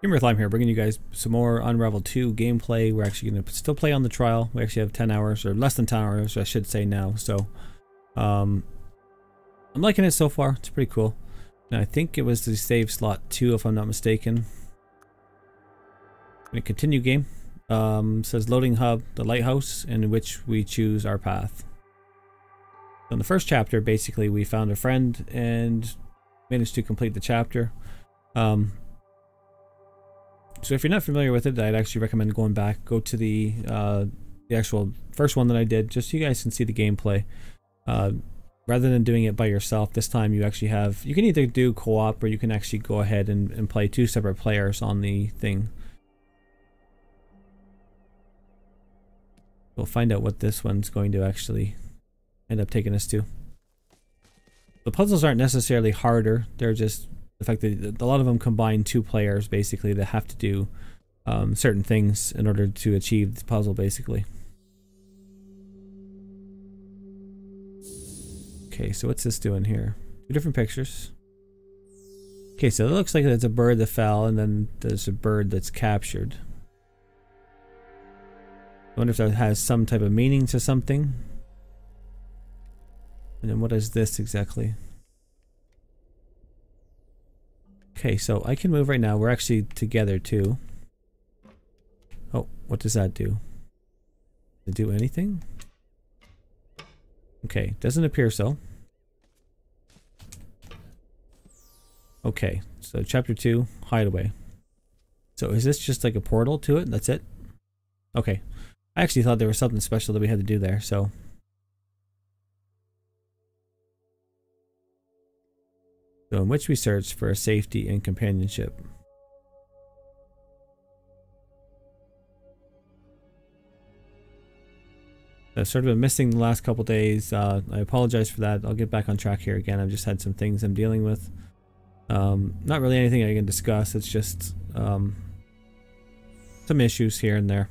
Gamer with Lyme here, bringing you guys some more Unravel 2 gameplay. We're actually going to still play on the trial. We actually have 10 hours, or less than 10 hours, I should say now. So, I'm liking it so far. It's pretty cool. Now, I think it was the save slot 2, if I'm not mistaken. I'm going to continue game. Says loading hub, the lighthouse, in which we choose our path. So in the first chapter, basically, we found a friend and managed to complete the chapter. So if you're not familiar with it, I'd actually recommend going back, go to the actual first one that I did, just so you guys can see the gameplay. Rather than doing it by yourself, this time you actually have, you can either do co-op or you can actually go ahead and play 2 separate players on the thing. We'll find out what this one's going to actually end up taking us to. The puzzles aren't necessarily harder, they're just the fact that a lot of them combine 2 players basically that have to do certain things in order to achieve the puzzle basically. Okay, so what's this doing here? 2 different pictures. Okay, so it looks like there's a bird that fell and then there's a bird that's captured. I wonder if that has some type of meaning to something. And then what is this exactly? Okay, so I can move right now. We're actually together too. Oh, what does that do? Does it do anything? Okay, doesn't appear so. Okay, so chapter 2, Hideaway. So is this just like a portal to it? That's it? Okay. I actually thought there was something special that we had to do there, so. So in which we search for safety and companionship. I've sort of been missing the last couple days. I apologize for that. I'll get back on track here again. I've just had some things I'm dealing with. Not really anything I can discuss. It's just some issues here and there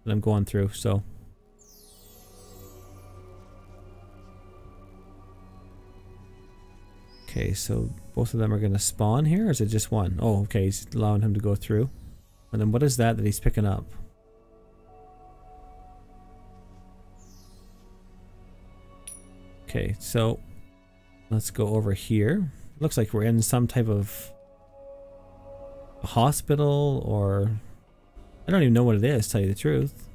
that I'm going through. So. Okay, so both of them are going to spawn here, or is it just one? Oh, okay, he's allowing him to go through. And then what is that he's picking up? Okay, so let's go over here. Looks like we're in some type of hospital, or I don't even know what it is, to tell you the truth.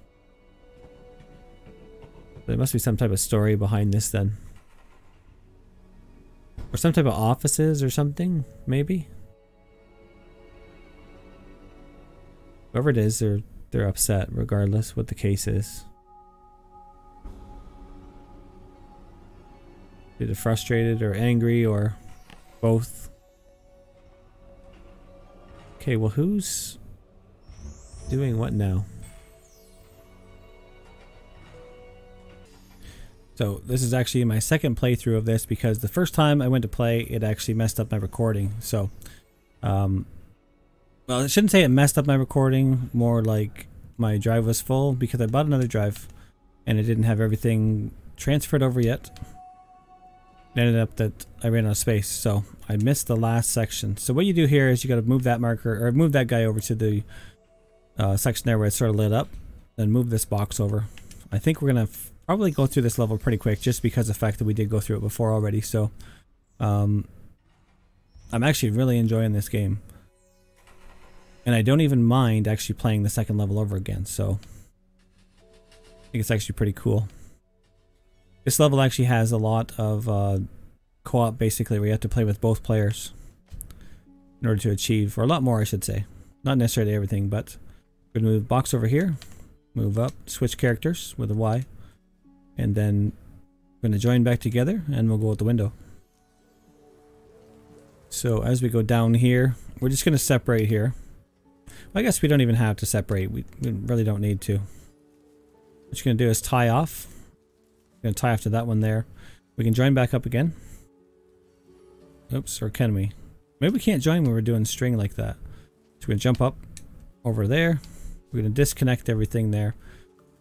There must be some type of story behind this then. Or some type of offices or something, maybe? Whoever it is, they're upset regardless what the case is. Either frustrated or angry or both. Okay, well who's doing what now? So this is actually my second playthrough of this because the first time I went to play it actually messed up my recording. So well, I shouldn't say it messed up my recording, more like my drive was full because I bought another drive and it didn't have everything transferred over yet. It ended up that I ran out of space, so I missed the last section. So what you do here is you got to move that marker, or move that guy over to the section there where it's sort of lit up, then move this box over. I think we're gonna probably go through this level pretty quick just because of the fact that we did go through it before already. So I'm actually really enjoying this game, and I don't even mind actually playing the second level over again. So I think it's actually pretty cool. This level actually has a lot of co-op basically, where you have to play with both players in order to achieve, or a lot more I should say. Not necessarily everything, but we're going to move box over here, move up, switch characters with a Y, and then we're going to join back together and we'll go out the window. So as we go down here, we're just going to separate here. Well, I guess we don't even have to separate, we really don't need to. What you're going to do is tie off. Going to tie after that one there. We can join back up again. Oops, or can we? Maybe we can't join when we're doing string like that. So we're going to jump up over there. We're going to disconnect everything there.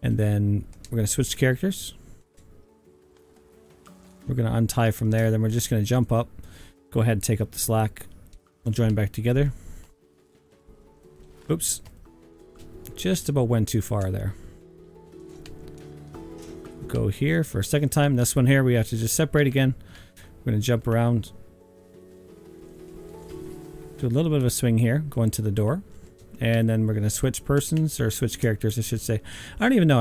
And then we're going to switch characters. We're going to untie from there. Then we're just going to jump up. Go ahead and take up the slack. We'll join back together. Oops. Just about went too far there. Go here for a second time. This one here we have to just separate again. We're going to jump around. Do a little bit of a swing here. Go into the door. And then we're going to switch persons, or switch characters I should say. I don't even know.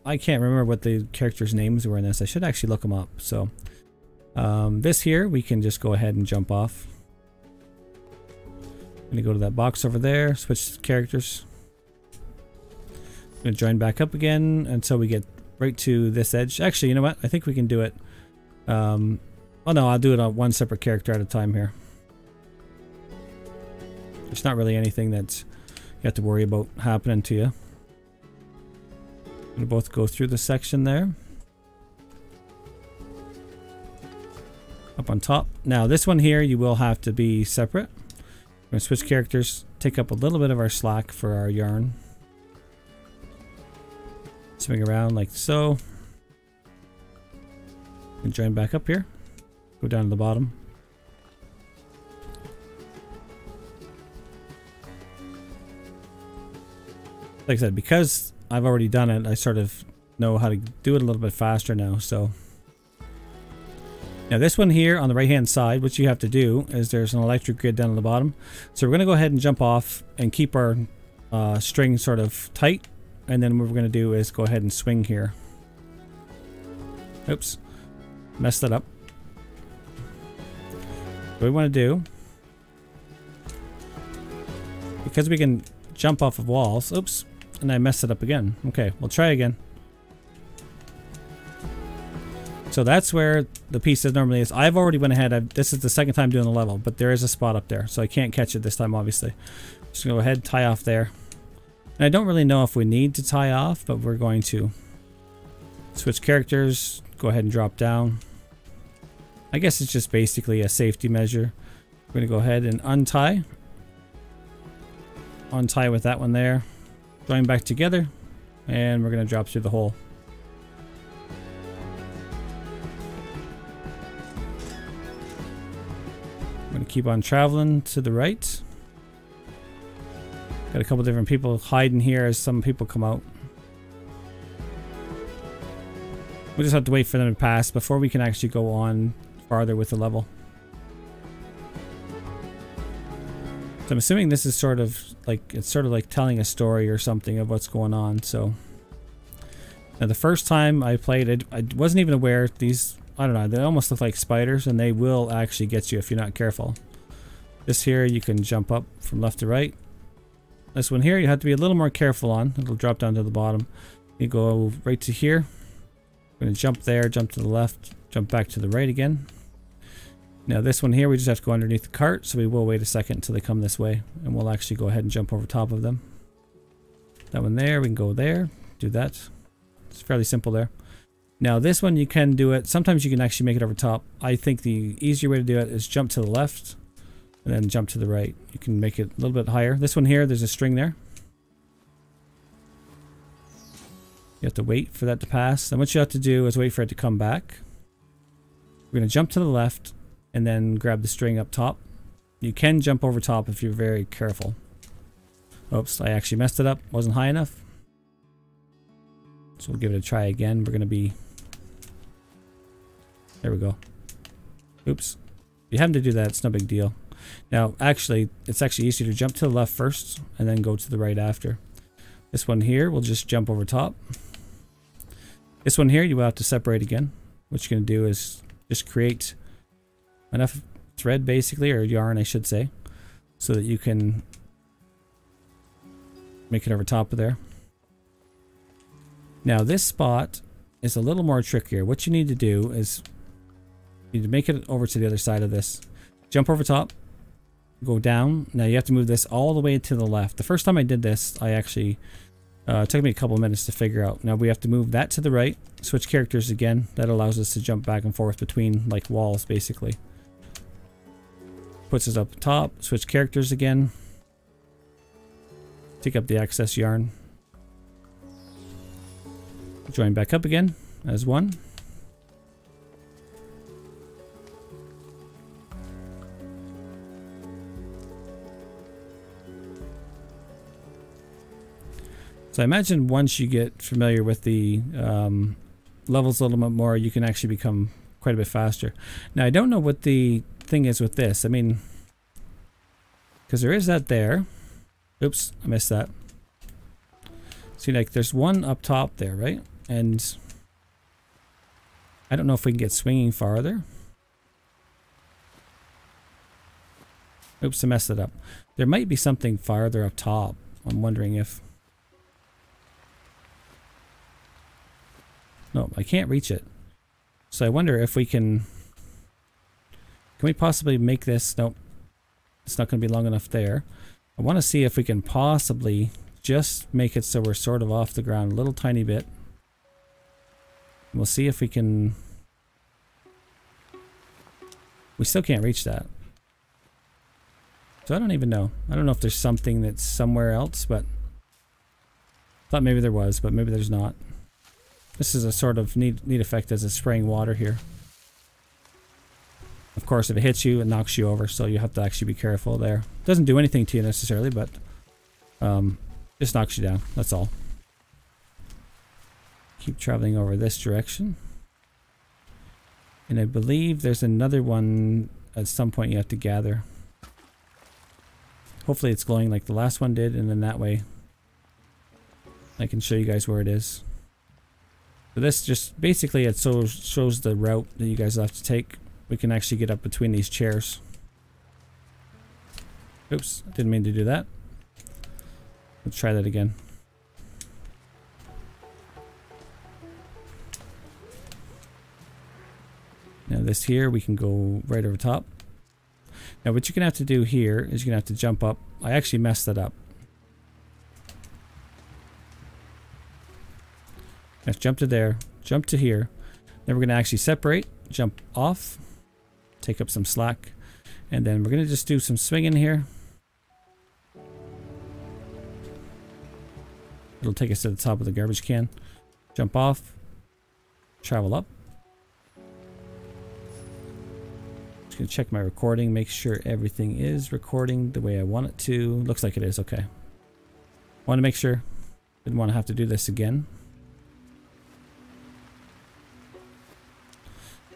I can't remember what the characters' names were in this. I should actually look them up. So this here we can just go ahead and jump off. I'm going to go to that box over there. Switch characters. I'm going to join back up again until we get right to this edge. Actually, you know what? I think we can do it. Oh no, I'll do it on one separate character at a time here. There's not really anything that you have to worry about happening to you. We'll both go through the section there. Up on top. Now this one here, you will have to be separate. We're going to switch characters, take up a little bit of our slack for our yarn. Swing around like so. And join back up here. Go down to the bottom. Like I said, because I've already done it, I sort of know how to do it a little bit faster now. So now this one here on the right hand side, what you have to do is there's an electric grid down at the bottom. So we're going to go ahead and jump off and keep our string sort of tight. And then what we're going to do is go ahead and swing here. Oops. Messed that up. What we want to do, because we can jump off of walls. Oops. And I messed it up again. Okay, we'll try again. So that's where the piece normally is. I've already went ahead. This is the second time doing the level, but there is a spot up there. So I can't catch it this time, obviously. Just go ahead, tie off there. And I don't really know if we need to tie off, but we're going to switch characters, go ahead and drop down. I guess it's just basically a safety measure. We're going to go ahead and untie. Untie with that one there. Join back together, and we're going to drop through the hole. I'm going to keep on traveling to the right. Got a couple different people hiding here as some people come out. We just have to wait for them to pass before we can actually go on farther with the level. So I'm assuming this is sort of like telling a story or something of what's going on. So now the first time I played it, I wasn't even aware these, I don't know, they almost look like spiders, and they will actually get you if you're not careful. This here you can jump up from left to right. This one here you have to be a little more careful on. It'll drop down to the bottom. You go right to here. I'm going to jump there, jump to the left, jump back to the right again. Now this one here we just have to go underneath the cart, so we will wait a second until they come this way, and we'll actually go ahead and jump over top of them. That one there, we can go there, do that. It's fairly simple there. Now this one you can do it, sometimes you can actually make it over top. I think the easier way to do it is jump to the left and then jump to the right. You can make it a little bit higher. This one here, there's a string there. You have to wait for that to pass. And what you have to do is wait for it to come back. We're going to jump to the left and then grab the string up top. You can jump over top if you're very careful. Oops, I actually messed it up. Wasn't high enough. So we'll give it a try again. We're going to be... There we go. Oops. If you happen to do that, it's no big deal. Now, actually, it's actually easier to jump to the left first and then go to the right after. This one here, we'll just jump over top. This one here, you will have to separate again. What you're going to do is just create enough thread, basically, or yarn, I should say, so that you can make it over top of there. Now, this spot is a little more trickier. What you need to do is you need to make it over to the other side of this. Jump over top. Go down. Now you have to move this all the way to the left. The first time I did this, I actually it took me a couple minutes to figure out. Now we have to move that to the right, switch characters again. That allows us to jump back and forth between like walls, basically. Puts us up top, switch characters again. Take up the excess yarn. Join back up again as one. So I imagine once you get familiar with the levels a little bit more, you can actually become quite a bit faster. Now I don't know what the thing is with this. I mean, because there is that there. Oops, I missed that. See, like there's one up top there, right? And I don't know if we can get swinging farther. Oops, I messed it up. There might be something farther up top. I'm wondering if... No, I can't reach it. So I wonder if we can... Can we possibly make this... Nope. It's not going to be long enough there. I want to see if we can possibly just make it so we're sort of off the ground a little tiny bit. We'll see if we can... We still can't reach that. So I don't even know. I don't know if there's something that's somewhere else, but... I thought maybe there was, but maybe there's not. This is a sort of neat effect as it's spraying water here. Of course, if it hits you, it knocks you over, so you have to actually be careful there. Doesn't do anything to you necessarily, but just knocks you down. That's all. Keep traveling over this direction. And I believe there's another one at some point you have to gather. Hopefully it's glowing like the last one did, and then that way I can show you guys where it is. So this just basically it shows the route that you guys have to take. We can actually get up between these chairs. Oops, didn't mean to do that. Let's try that again. Now this here, we can go right over top. Now what you're going to have to do here is you're going to have to jump up. I actually messed that up. Let's jump to there, jump to here. Then we're going to actually separate, jump off, take up some slack, and then we're going to just do some swinging here. It'll take us to the top of the garbage can. Jump off, travel up. Just going to check my recording, make sure everything is recording the way I want it to. Looks like it is, okay. Want to make sure. Didn't want to have to do this again.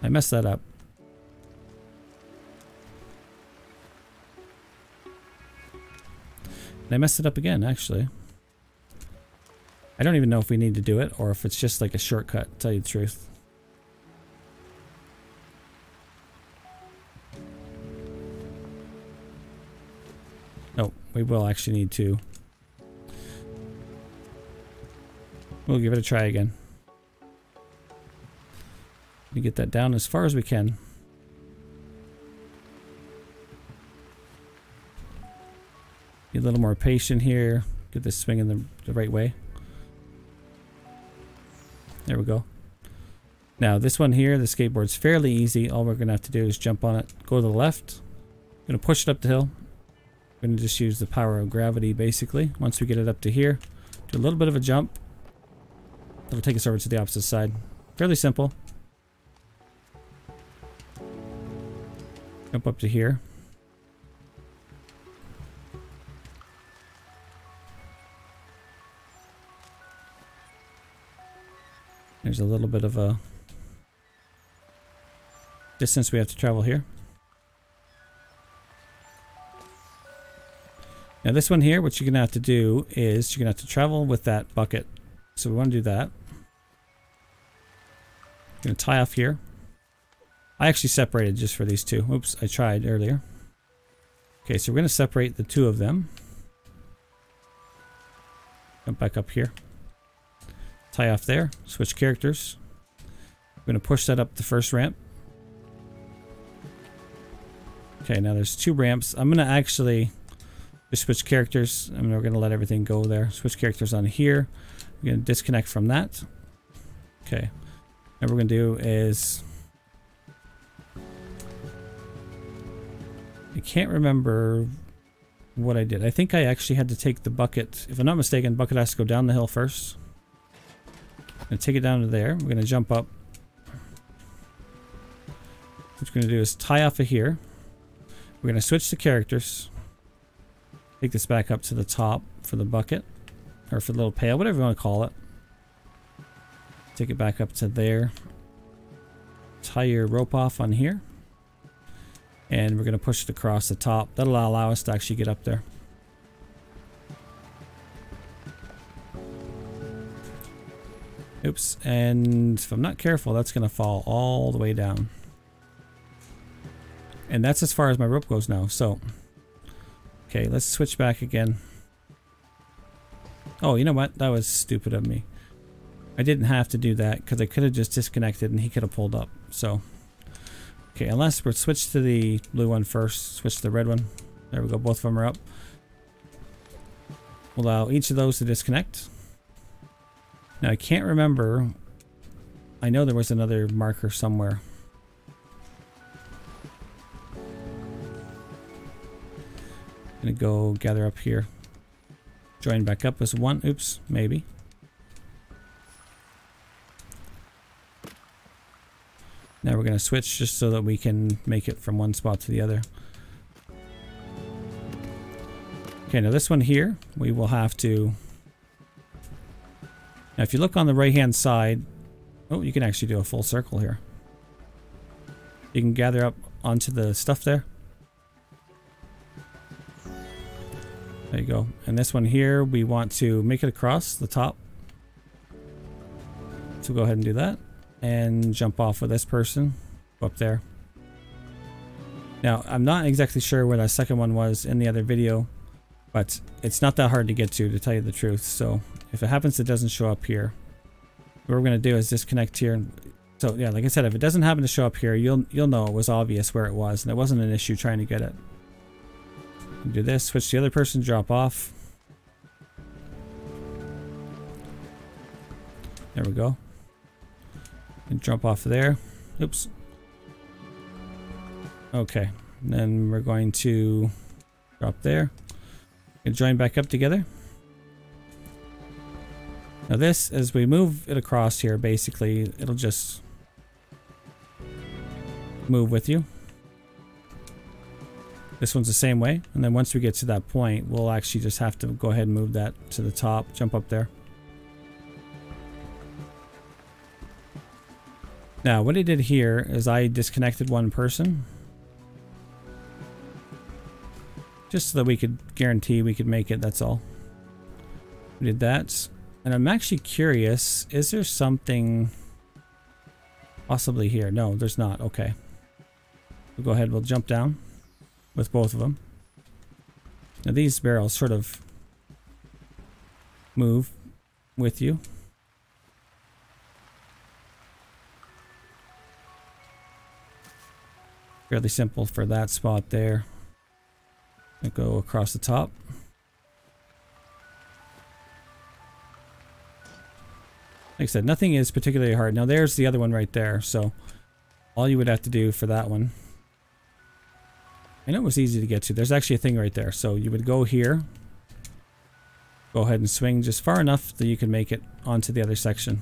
I messed that up. And I messed it up again, actually. I don't even know if we need to do it or if it's just like a shortcut, to tell you the truth. No, we will actually need to. We'll give it a try again. We get that down as far as we can. Be a little more patient here. Get this swinging the right way. There we go. Now this one here, the skateboard's fairly easy. All we're going to have to do is jump on it, go to the left. Going to push it up the hill. Going to just use the power of gravity basically. Once we get it up to here, do a little bit of a jump. It'll take us over to the opposite side. Fairly simple. Jump up to here. There's a little bit of a distance we have to travel here. Now this one here, what you're going to have to do is you're going to have to travel with that bucket. So we want to do that. I'm going to tie off here. I actually separated just for these two. Oops, I tried earlier. Okay, so we're going to separate the two of them. Jump back up here. Tie off there. Switch characters. We're going to push that up the first ramp. Okay, now there's two ramps. I'm going to actually just switch characters. And we're going to let everything go there. Switch characters on here. We're going to disconnect from that. Okay. Now what we're going to do is... I can't remember what I did. I think I actually had to take the bucket. If I'm not mistaken, bucket has to go down the hill first. I'm going to take it down to there. We're going to jump up. What we're going to do is tie off of here. We're going to switch the characters. Take this back up to the top for the bucket. or for the little pail, whatever you want to call it. Take it back up to there. Tie your rope off on here. And we're going to push it across the top. That'll allow us to actually get up there. Oops, and if I'm not careful, that's going to fall all the way down. And that's as far as my rope goes now, so... Okay, let's switch back again. Oh, you know what? That was stupid of me. I didn't have to do that, because I could have just disconnected and he could have pulled up, so... Okay, unless we're switch to the blue one first, switch to the red one. There we go, both of them are up. We'll allow each of those to disconnect. Now I can't remember. I know there was another marker somewhere. I'm gonna go gather up here. Join back up as one. Oops, maybe. Now we're gonna switch just so that we can make it from one spot to the other. Okay, now this one here, we will have to... Now if you look on the right hand side, oh, you can actually do a full circle here. You can gather up onto the stuff there. There you go. And this one here, we want to make it across the top. So go ahead and do that. And jump off with this person. Go up there. Now, I'm not exactly sure where that second one was in the other video. But it's not that hard to get to tell you the truth. So if it happens it doesn't show up here, what we're going to do is disconnect here. So yeah, like I said, if it doesn't happen to show up here, you'll know it was obvious where it was. And it wasn't an issue trying to get it. Do this, switch to the other person, drop off. There we go. And jump off of there. Oops. Okay. And then we're going to drop there. And join back up together. Now this, as we move it across here, basically, it'll just move with you. This one's the same way, and then once we get to that point, we'll actually just have to go ahead and move that to the top, jump up there. Now, what I did here is I disconnected one person. Just so that we could guarantee we could make it, that's all. We did that. And I'm actually curious, is there something possibly here? No, there's not. Okay. We'll go ahead, we'll jump down with both of them. Now these barrels sort of move with you. Fairly simple for that spot there. I'll go across the top. Like I said, nothing is particularly hard. Now there's the other one right there, so all you would have to do for that one, I know it was easy to get to. There's actually a thing right there. So you would go here, go ahead and swing just far enough that you can make it onto the other section.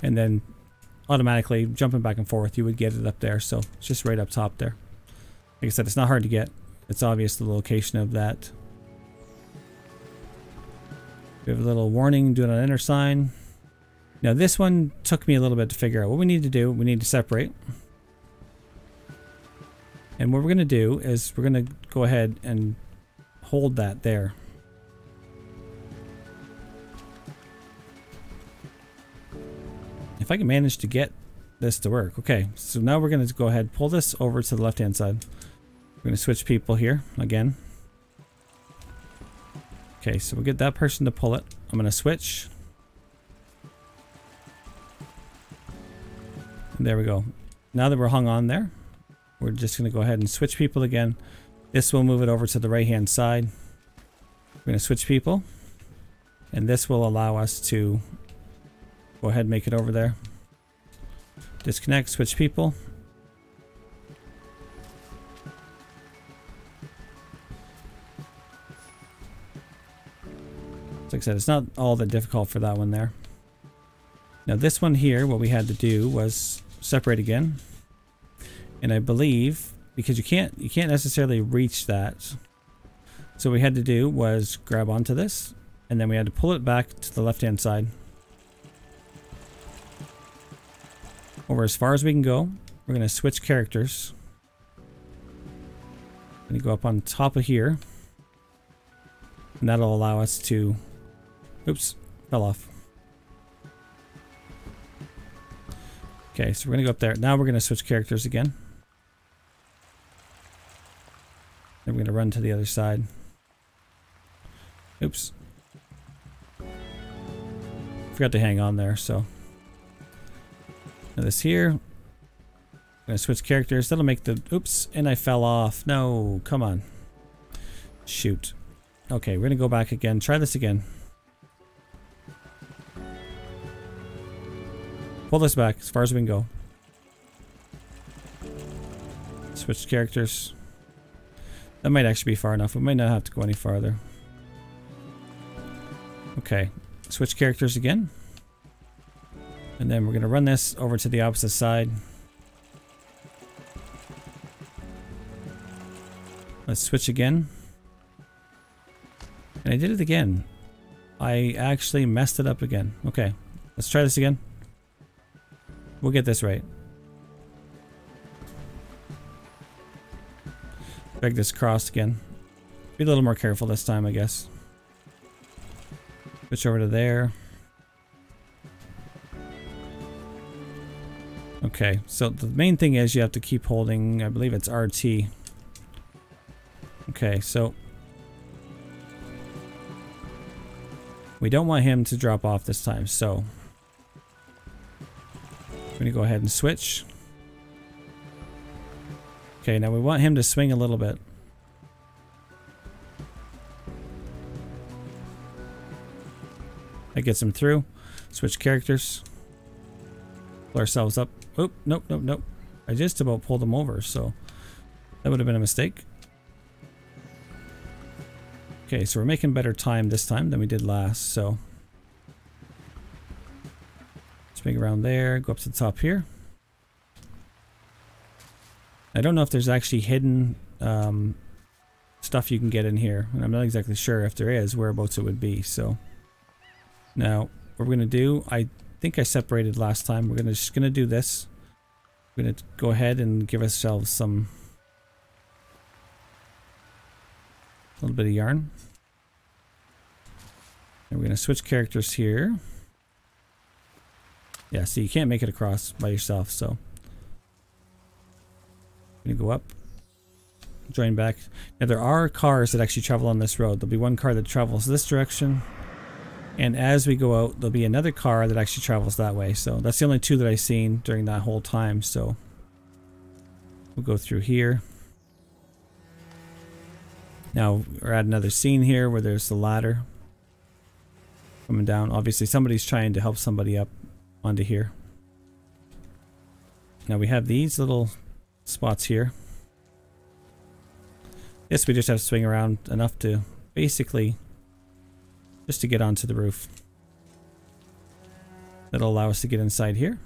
And then automatically jumping back and forth, you would get it up there. So it's just right up top there. Like I said, it's not hard to get. It's obvious the location of that. We have a little warning, do it on enter sign. Now this one took me a little bit to figure out. What we need to do, we need to separate. And what we're going to do is we're going to go ahead and hold that there. If I can manage to get this to work. Okay, so now we're going to go ahead and pull this over to the left hand side. We're going to switch people here again. Okay, so we'll get that person to pull it. I'm going to switch. And there we go. Now that we're hung on there, we're just going to go ahead and switch people again. This will move it over to the right hand side. We're going to switch people. And this will allow us to go ahead and make it over there. Disconnect, switch people. Like I said, it's not all that difficult for that one there. Now this one here, what we had to do was separate again. And I believe, because you can't necessarily reach that, So what we had to do was grab onto this, and then we had to pull it back to the left-hand side. Over as far as we can go. We're going to switch characters. I'm going to go up on top of here. And that'll allow us to... Oops, fell off. Okay, so we're going to go up there. Now we're going to switch characters again. Then we're going to run to the other side. Oops. Forgot to hang on there, so... Now this here. I'm going to switch characters. That'll make the... Oops, and I fell off. No, come on. Shoot. Okay, we're going to go back again. Try this again. Pull this back as far as we can go. Switch characters. That might actually be far enough. We might not have to go any farther. Okay, switch characters again. And then we're going to run this over to the opposite side. Let's switch again. And I did it again. I actually messed it up again. Okay, let's try this again. We'll get this right. Drag this across again. Be a little more careful this time, I guess. Switch over to there. Okay, so the main thing is you have to keep holding, I believe it's RT. Okay, so we don't want him to drop off this time, so I'm going to go ahead and switch. Okay, now we want him to swing a little bit. That gets him through. Switch characters. Pull ourselves up. Oh, nope, nope, nope. I just about pulled him over, so that would have been a mistake. Okay, so we're making better time this time than we did last, so swing around there, go up to the top here. I don't know if there's actually hidden stuff you can get in here, and I'm not exactly sure if there is, whereabouts it would be. So now what we're going to do, I think I separated last time. We're just going to do this. We're going to go ahead and give ourselves some little bit of yarn. And we're going to switch characters here. Yeah, see, you can't make it across by yourself, so I'm going to go up, join back. Now there are cars that actually travel on this road. There'll be one car that travels this direction, and as we go out, there'll be another car that actually travels that way. So that's the only two that I've seen during that whole time. So we'll go through here. Now we're at another scene here where there's the ladder coming down. Obviously somebody's trying to help somebody up onto here. Now we have these little spots here. Yes, we just have to swing around enough to basically just to get onto the roof. That'll allow us to get inside here.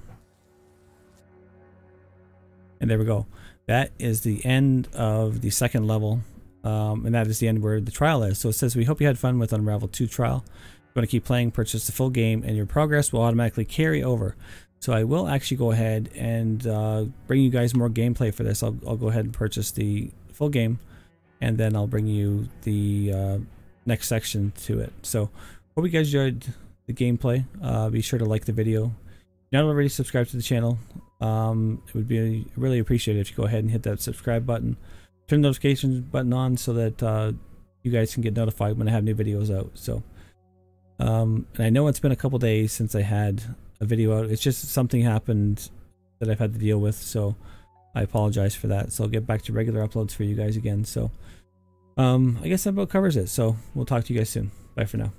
And there we go. That is the end of the second level. And that is the end where the trial is. So it says, we hope you had fun with Unravel 2 trial. If you want to keep playing, purchase the full game and your progress will automatically carry over. So I will actually go ahead and bring you guys more gameplay for this. I'll go ahead and purchase the full game, and then I'll bring you the next section to it. So hope you guys enjoyed the gameplay. Be sure to like the video. If you're not already subscribed to the channel, it would be really appreciated if you go ahead and hit that subscribe button. Turn the notifications button on so that you guys can get notified when I have new videos out. So and I know it's been a couple days since I had a video out. It's just something happened that I've had to deal with, so I apologize for that. So I'll get back to regular uploads for you guys again. So I guess that about covers it. So we'll talk to you guys soon. Bye for now.